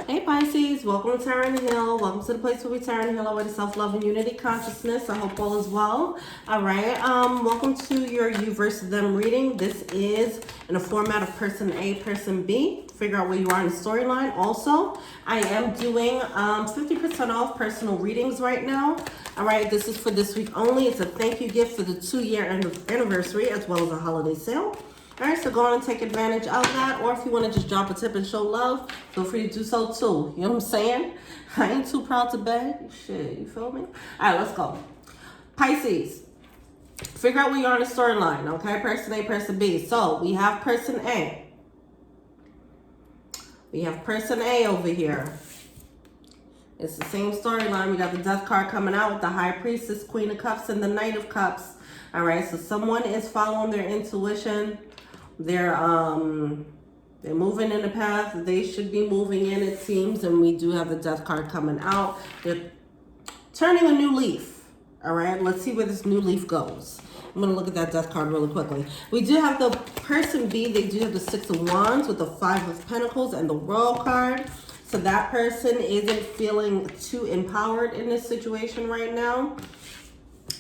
Hey Pisces, welcome to Tarot and Heal. Welcome to the place where we Tarot and Heal our way to self-love and unity consciousness. I hope all is well. All right, welcome to your you versus them reading. This is in a format of person A, person B. Figure out where you are in the storyline. Also, I am doing 50% off personal readings right now. All right, this is for this week only. It's a thank you gift for the 2-year anniversary as well as a holiday sale. All right, so go on and take advantage of that. Or if you want to just drop a tip and show love, feel free to do so too. You know what I'm saying? I ain't too proud to beg. Shit, you feel me? All right, let's go. Pisces, figure out where you are in the storyline, okay? Person A, person B. So we have person A. We have person A over here. It's the same storyline. We got the Death card coming out with the High Priestess, Queen of Cups, and the Knight of Cups. All right, so someone is following their intuition. They're moving in the path they should be moving in, it seems, and we do have the Death card coming out. They're turning a new leaf. All right, let's see where this new leaf goes. I'm going to look at that Death card really quickly. We do have the person B. They do have the Six of Wands with the Five of Pentacles and the World card. So that person isn't feeling too empowered in this situation right now.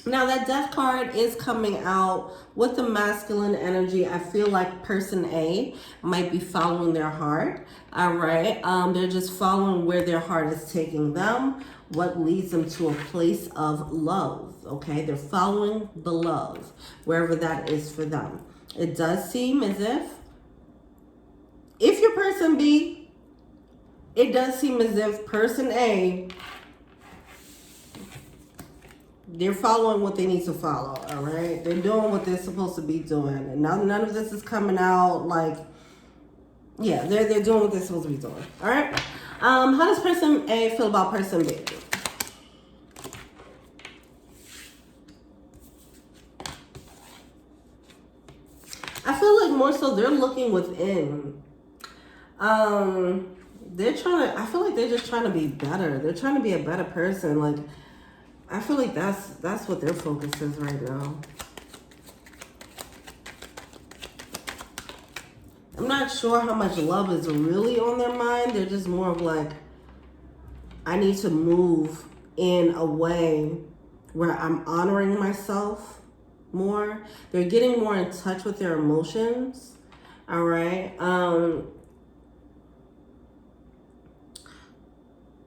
Now that Death card is coming out with the masculine energy. I feel like person A might be following their heart. All right. They're just following where their heart is taking them, what leads them to a place of love. Okay. They're following the love, wherever that is for them. It does seem as if you're person B, it does seem as if person A, they're following what they need to follow, all right? They're doing what they're supposed to be doing. And none of this is coming out like, yeah, they're doing what they're supposed to be doing, all right? How does person A feel about person B? I feel like more so they're looking within. They're trying to, I feel like they're just trying to be better. They're trying to be a better person, like, I feel like that's what their focus is right now. I'm not sure how much love is really on their mind. They're just more of like, I need to move in a way where I'm honoring myself more. They're getting more in touch with their emotions. All right.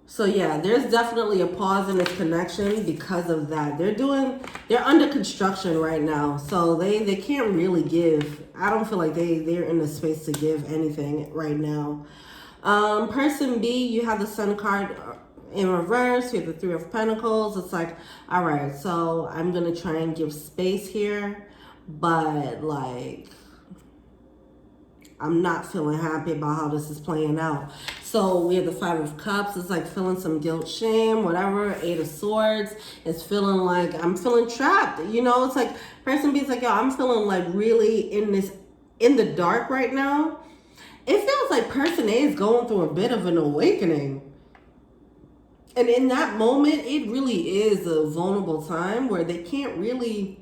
So yeah, there's definitely a pause in this connection because of that. They're under construction right now. So they can't really give. I don't feel like they're in the space to give anything right now. Person B, you have the Sun card in reverse. You have the Three of Pentacles. It's like, all right, so I'm going to try and give space here. But like, I'm not feeling happy about how this is playing out. So we have the Five of Cups. It's like feeling some guilt, shame, whatever. Eight of Swords. It's feeling like I'm feeling trapped. You know, it's like person B is like, yo, I'm feeling like really in the dark right now. It feels like person A is going through a bit of an awakening. And in that moment, it really is a vulnerable time where they probably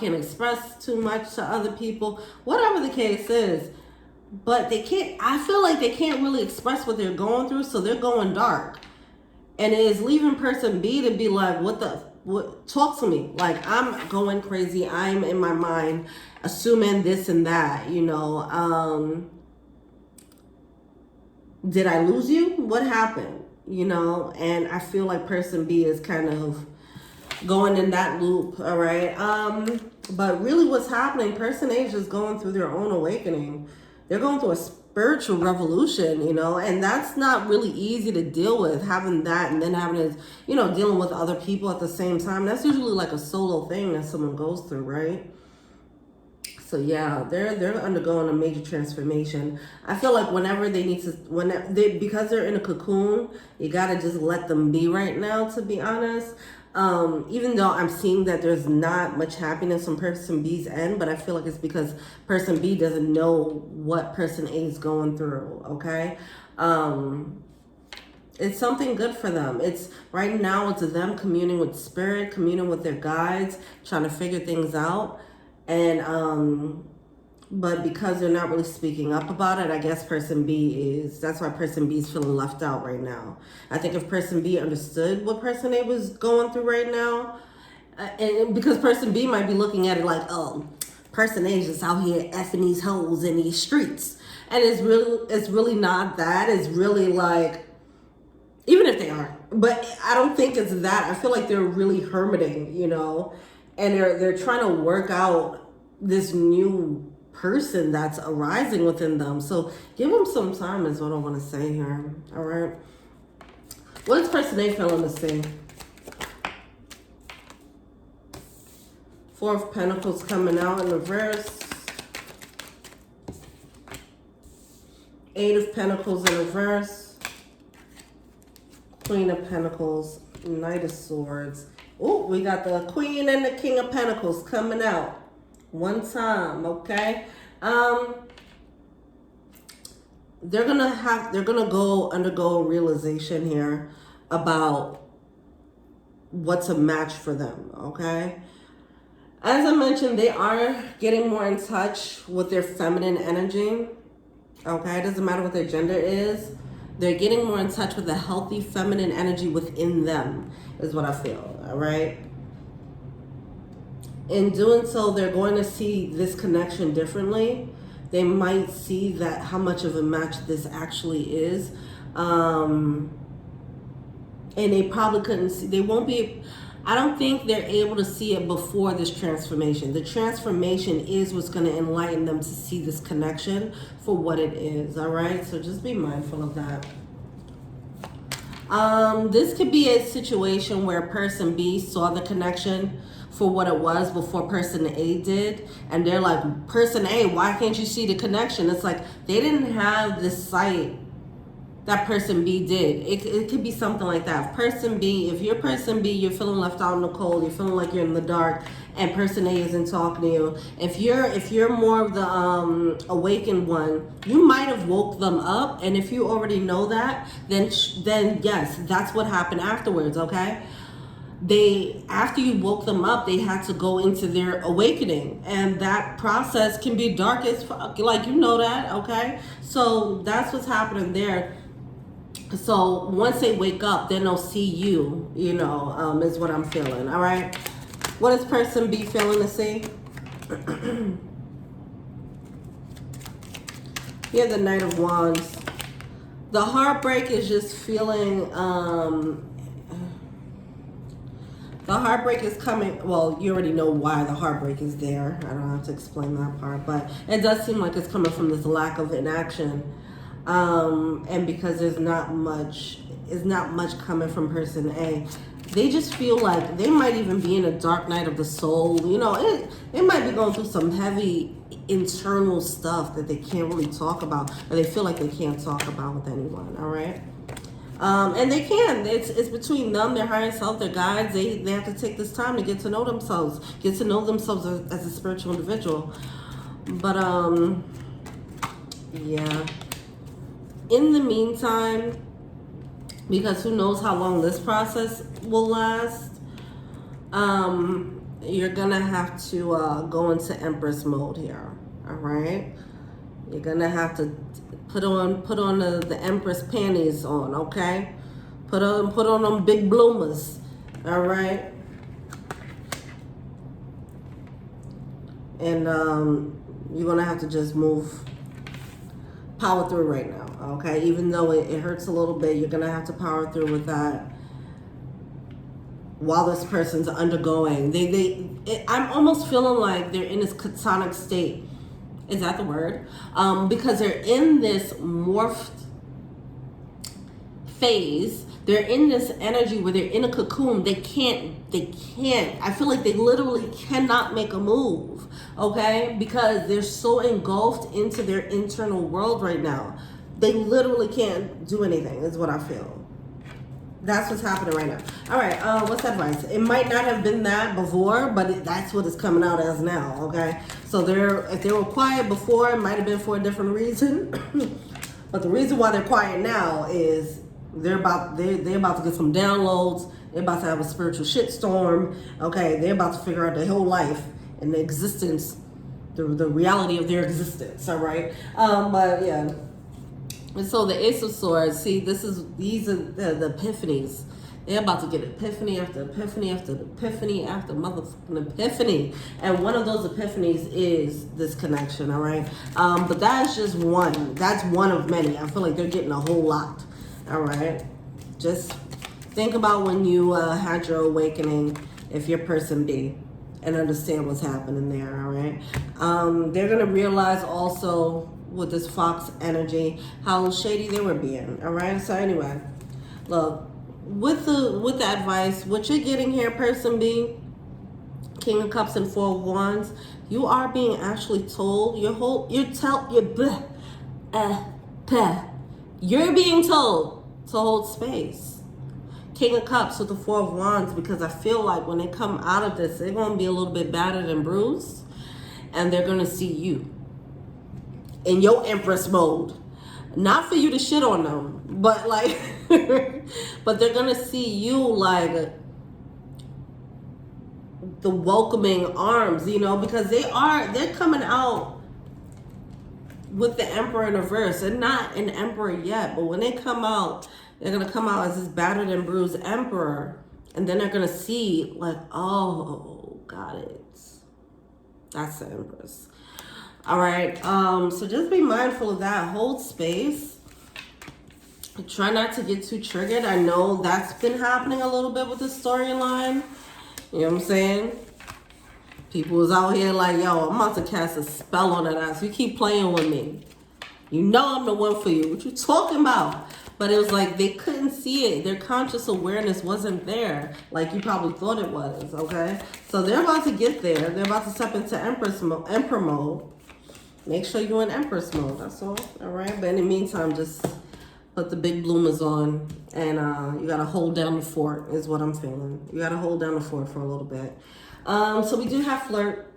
can't express too much to other people, whatever the case is. But I feel like they can't really express what they're going through, so they're going dark. And it is leaving person B to be like, what, talk to me. Like, I'm going crazy. I'm in my mind, assuming this and that, you know. Did I lose you? What happened? You know, and I feel like person B is kind of going in that loop, all right? But really what's happening, person A is just going through their own awakening. They're going through a spiritual revolution, you know, and that's not really easy to deal with, having that and then having to, you know, dealing with other people at the same time. That's usually like a solo thing that someone goes through, right? So yeah, they're undergoing a major transformation. I feel like whenever they need to, because they're in a cocoon, you gotta just let them be right now, to be honest. Even though I'm seeing that there's not much happiness on person B's end, but I feel like it's because person B doesn't know what person A is going through, okay? It's something good for them. It's right now, it's them communing with spirit, communing with their guides, trying to figure things out. And But because they're not really speaking up about it, I guess person B is, that's why person B is feeling left out right now. I think if person B understood what person A was going through right now, and because person B might be looking at it like, oh, person A is just out here effing these hoes in these streets. And it's really not that. It's really like, even if they are, but I don't think it's that. I feel like they're really hermiting, you know, and they're trying to work out this new person that's arising within them. So give them some time is what I want to say here. All right. What is person A feeling to see? Four of Pentacles coming out in reverse. Eight of Pentacles in reverse. Queen of Pentacles. Knight of Swords. Oh, we got the Queen and the King of Pentacles coming out. One time, okay? They're gonna undergo a realization here about what's a match for them, okay? As I mentioned, they are getting more in touch with their feminine energy. Okay, it doesn't matter what their gender is. They're getting more in touch with the healthy feminine energy within them, is what I feel, all right? In doing so, they're going to see this connection differently. They might see that how much of a match this actually is. And they probably couldn't see, they won't be, I don't think they're able to see it before this transformation. The transformation is what's going to enlighten them to see this connection for what it is, all right? So just be mindful of that. This could be a situation where person B saw the connection for what it was before person A did. And they're like, person A, why can't you see the connection? It's like they didn't have this sight that person B did. It could be something like that. Person B, if you're person B, you're feeling left out in the cold, you're feeling like you're in the dark, and person A isn't talking to you. If you're more of the awakened one, you might have woke them up, and if you already know that, then yes, that's what happened afterwards, okay? After you woke them up, they had to go into their awakening, and that process can be dark as fuck, like, you know that, okay? So that's what's happening there. So once they wake up, then they'll see you, you know, is what I'm feeling. All right. What is person B feeling to see? Here, the Knight of Wands. The heartbreak is just feeling, the heartbreak is coming. Well, you already know why the heartbreak is there. I don't have to explain that part, but it does seem like it's coming from this lack of inaction. And because there's not much coming from person A, they just feel like they might even be in a dark night of the soul. You know, they might be going through some heavy internal stuff that they can't really talk about, or they feel like they can't talk about with anyone. All right. And they can. It's between them, their higher self, their guides. They have to take this time to get to know themselves, as a spiritual individual. But yeah. In the meantime, because who knows how long this process will last, you're gonna have to go into Empress mode here. All right, you're gonna have to put on the Empress panties on. Okay, put on them big bloomers. All right, and you're gonna have to just power through right now. Okay, even though it hurts a little bit, you're gonna have to power through with that while this person's undergoing. I'm almost feeling like they're in this catonic state. Is that the word? Because they're in this morphed phase. They're in this energy where they're in a cocoon. They can't. I feel like they literally cannot make a move. Okay, because they're so engulfed into their internal world right now. They literally can't do anything, is what I feel. That's what's happening right now. All right, what's advice? It might not have been that before, but that's what it's coming out as now, okay? So if they were quiet before, it might have been for a different reason. But the reason why they're quiet now is they're about to get some downloads. They're about to have a spiritual shitstorm, okay? They're about to figure out their whole life and the existence the reality of their existence. All right, but yeah. And so the Ace of Swords, see, these are the epiphanies. They're about to get epiphany after epiphany after epiphany after motherfucking epiphany. And one of those epiphanies is this connection, all right? But that's just one. That's one of many. I feel like they're getting a whole lot, all right? Just think about when you had your awakening, if you're person B, and understand what's happening there, all right? They're going to realize also with this Fox energy how shady they were being, all right? So anyway, look, with the advice, what you're getting here, person B, King of Cups and Four of Wands, you are being actually told, you're being told to hold space. King of Cups with the Four of Wands, because I feel like when they come out of this, they're going to be a little bit battered and bruised, and they're going to see you in your Empress mode. Not for you to shit on them, but like, but they're gonna see you like the welcoming arms, you know, because they're coming out with the Emperor in reverse. They're not an Emperor yet, but when they come out, they're gonna come out as this battered and bruised Emperor, and then they're gonna see like, oh, got it. That's the Empress. All right, so just be mindful of that. Hold space. Try not to get too triggered. I know that's been happening a little bit with the storyline. You know what I'm saying? People was out here like, yo, I'm about to cast a spell on that ass. You keep playing with me. You know I'm the one for you. What you talking about? But it was like they couldn't see it. Their conscious awareness wasn't there like you probably thought it was, okay? So they're about to get there. They're about to step into Emperor mode. Make sure you're in Empress mode, that's all right? But in the meantime, just put the big bloomers on, and you got to hold down the fort is what I'm feeling. You got to hold down the fort for a little bit. So we do have flirt.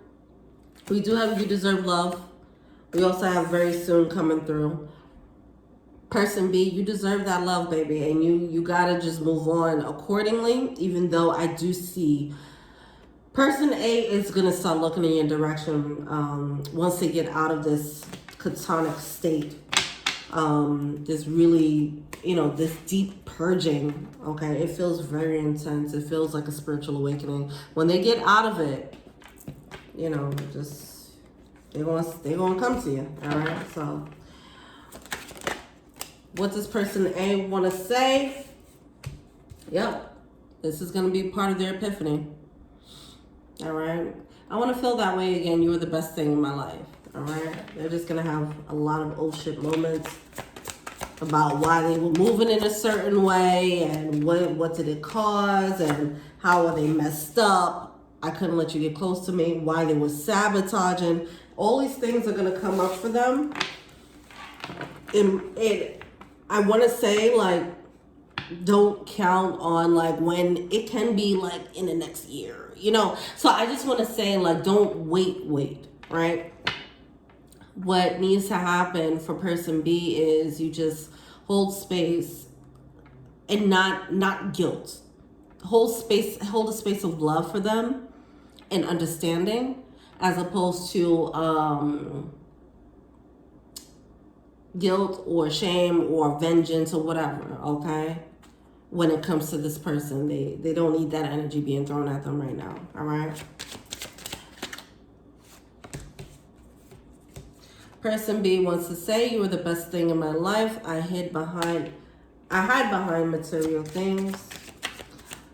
We do have you deserve love. We also have very soon coming through. Person B, you deserve that love, baby, and you got to just move on accordingly, even though I do see person A is going to start looking in your direction once they get out of this catonic state. This really, you know, this deep purging, okay? It feels very intense. It feels like a spiritual awakening. When they get out of it, you know, just, they're gonna come to you, all right? So, what does person A want to say? Yep, this is going to be part of their epiphany. All right. I want to feel that way again. You were the best thing in my life. All right. They're just going to have a lot of oh shit moments about why they were moving in a certain way and what did it cause and how are they messed up. I couldn't let you get close to me. Why they were sabotaging. All these things are going to come up for them. I want to say, like, don't count on like when it can be like in the next year, you know? So I just want to say, like, don't wait, right? What needs to happen for person B is you just hold space and not guilt. Hold a space of love for them and understanding, as opposed to guilt or shame or vengeance or whatever, okay? When it comes to this person, they don't need that energy being thrown at them right now, all right? Person B wants to say, you were the best thing in my life. I hide behind material things.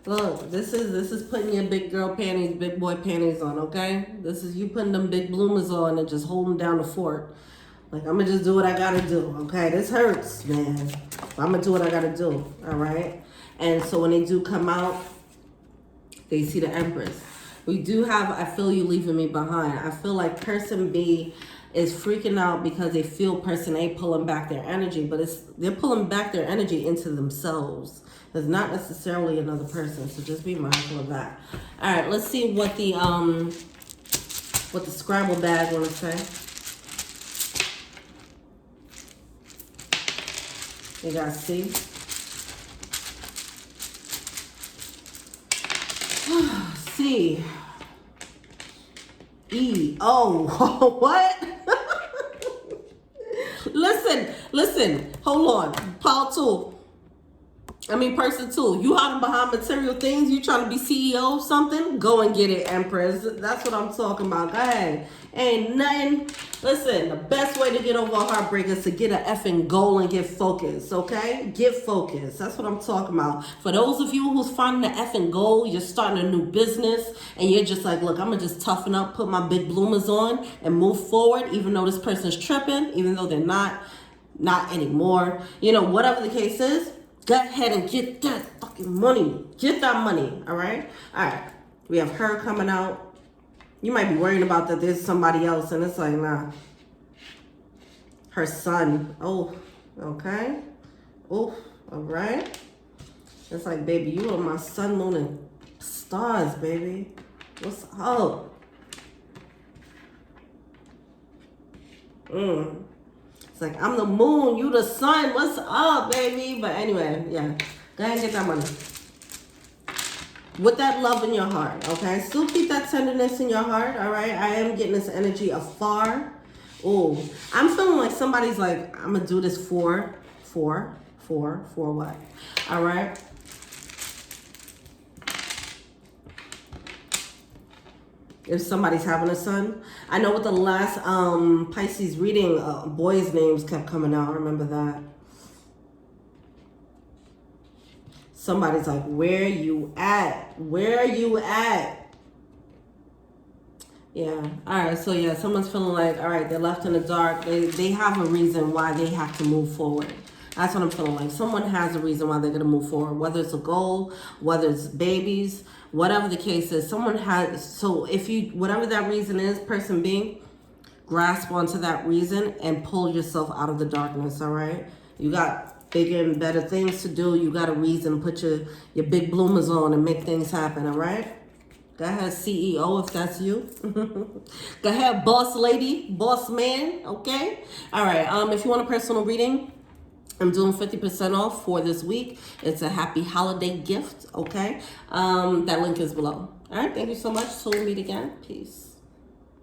Look, this is putting your big girl panties, big boy panties on, okay? This is you putting them big bloomers on and just holding down the fort. Like, I'm going to just do what I got to do, okay? This hurts, man. But I'm going to do what I got to do, all right? And so when they do come out, they see the Empress. We do have, I feel you leaving me behind. I feel like person B is freaking out because they feel person A pulling back their energy, but they're pulling back their energy into themselves. It's not necessarily another person, so just be mindful of that. All right, let's see what the Scrabble bag want to say. You guys see? C, E, CEO. What? Listen, hold on. Person 2, you hiding behind material things, you trying to be CEO of something, go and get it, Empress. That's what I'm talking about. Go ahead. Ain't nothing. Listen, the best way to get over a heartbreak is to get an effing goal and get focused, okay? Get focused. That's what I'm talking about. For those of you who's finding the effing goal, you're starting a new business, and you're just like, look, I'm going to just toughen up, put my big bloomers on, and move forward, even though this person's tripping, even though they're not anymore. You know, whatever the case is, go ahead and get that fucking money. Get that money, all right? All right. We have her coming out. You might be worried about that there's somebody else, and it's like, nah. Her son. Oh, okay. Oh, all right. It's like, baby, you are my sun, moon, and stars, baby. What's up? It's like, I'm the moon, you the sun. What's up, baby? But anyway, yeah. Go ahead and get that money. With that love in your heart, okay? Still keep that tenderness in your heart, all right? I am getting this energy afar. Oh, I'm feeling like somebody's like, I'm going to do this for what? All right? If somebody's having a son. I know with the last Pisces reading, boys' names kept coming out. I remember that. Somebody's like, where you at? Where you at? Yeah. All right. So, yeah, someone's feeling like, all right, they're left in the dark. They have a reason why they have to move forward. That's what I'm feeling like. Someone has a reason why they're going to move forward, whether it's a goal, whether it's babies, whatever the case is. Someone has, so if you, whatever that reason is, person B, grasp onto that reason and pull yourself out of the darkness, all right? You got bigger and better things to do. You got a reason to put your big bloomers on and make things happen, all right? Go ahead, CEO, if that's you. Go ahead, boss lady, boss man, okay? All right, if you want a personal reading, I'm doing 50% off for this week. It's a happy holiday gift, okay? That link is below. All right, thank you so much. Till we meet again. Peace.